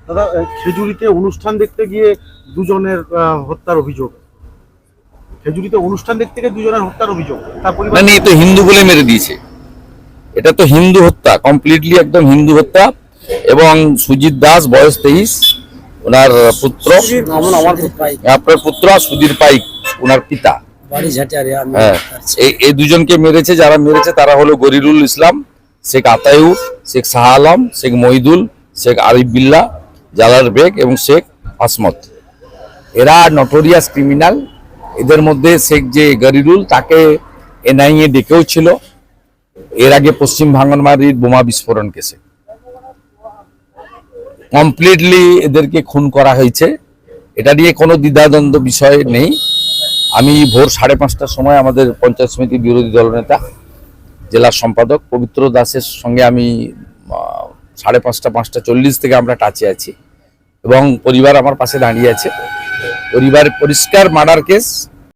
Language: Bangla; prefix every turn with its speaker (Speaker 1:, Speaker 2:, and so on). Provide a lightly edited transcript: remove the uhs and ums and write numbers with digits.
Speaker 1: দাদা, খেজুরিতে অনুষ্ঠান দেখতে গিয়ে দুজনের হত্যার অভিযোগ। খেজুরিতে অনুষ্ঠান দেখতে গিয়ে দুজনের হত্যার অভিযোগ। তার পরিবার
Speaker 2: মানে এ তো হিন্দু বলে মেরে দিয়েছে, এটা তো হিন্দু হত্যা, কমপ্লিটলি একদম হিন্দু হত্যা। এবং সুজিত দাস বয়স 23, ওনার পুত্র, আপনার পুত্র সুধীর পাইক ওনার পিতা। হ্যাঁ, এই দুজনকে মেরেছে। যারা মেরেছে তারা হলো গরিরুল ইসলাম, শেখ আতায়ুর, শেখ শাহ আলম, শেখ মহিদুল, শেখ আরিফ বিল্লাহ, জালাল বেগ এবং শেখ আসমত। এরা নটোরিয়াস ক্রিমিনাল। এদের মধ্যে শেখ যে গরিরুল, তাকে এনআইএ ডেকেও ছিল এর আগে পশ্চিম ভাঙনবাড়ির বোমা বিস্ফোরণ কেসে। কমপ্লিটলি এদেরকে খুন করা হয়েছে, এটা নিয়ে কোনো দ্বিধাদ্বন্দ্ব বিষয় নেই। আমি ভোর 5:30টার সময় আমাদের পঞ্চায়েত সমিতির বিরোধী দলনেতা জেলার সম্পাদক পবিত্র দাসের সঙ্গে আমি 5:30, 5:40 থেকে আমরা টাচে আছি এবং পরিবার আমার পাশে দাঁড়িয়ে আছে। পরিবার পরিষ্কার মার্ডার কেস,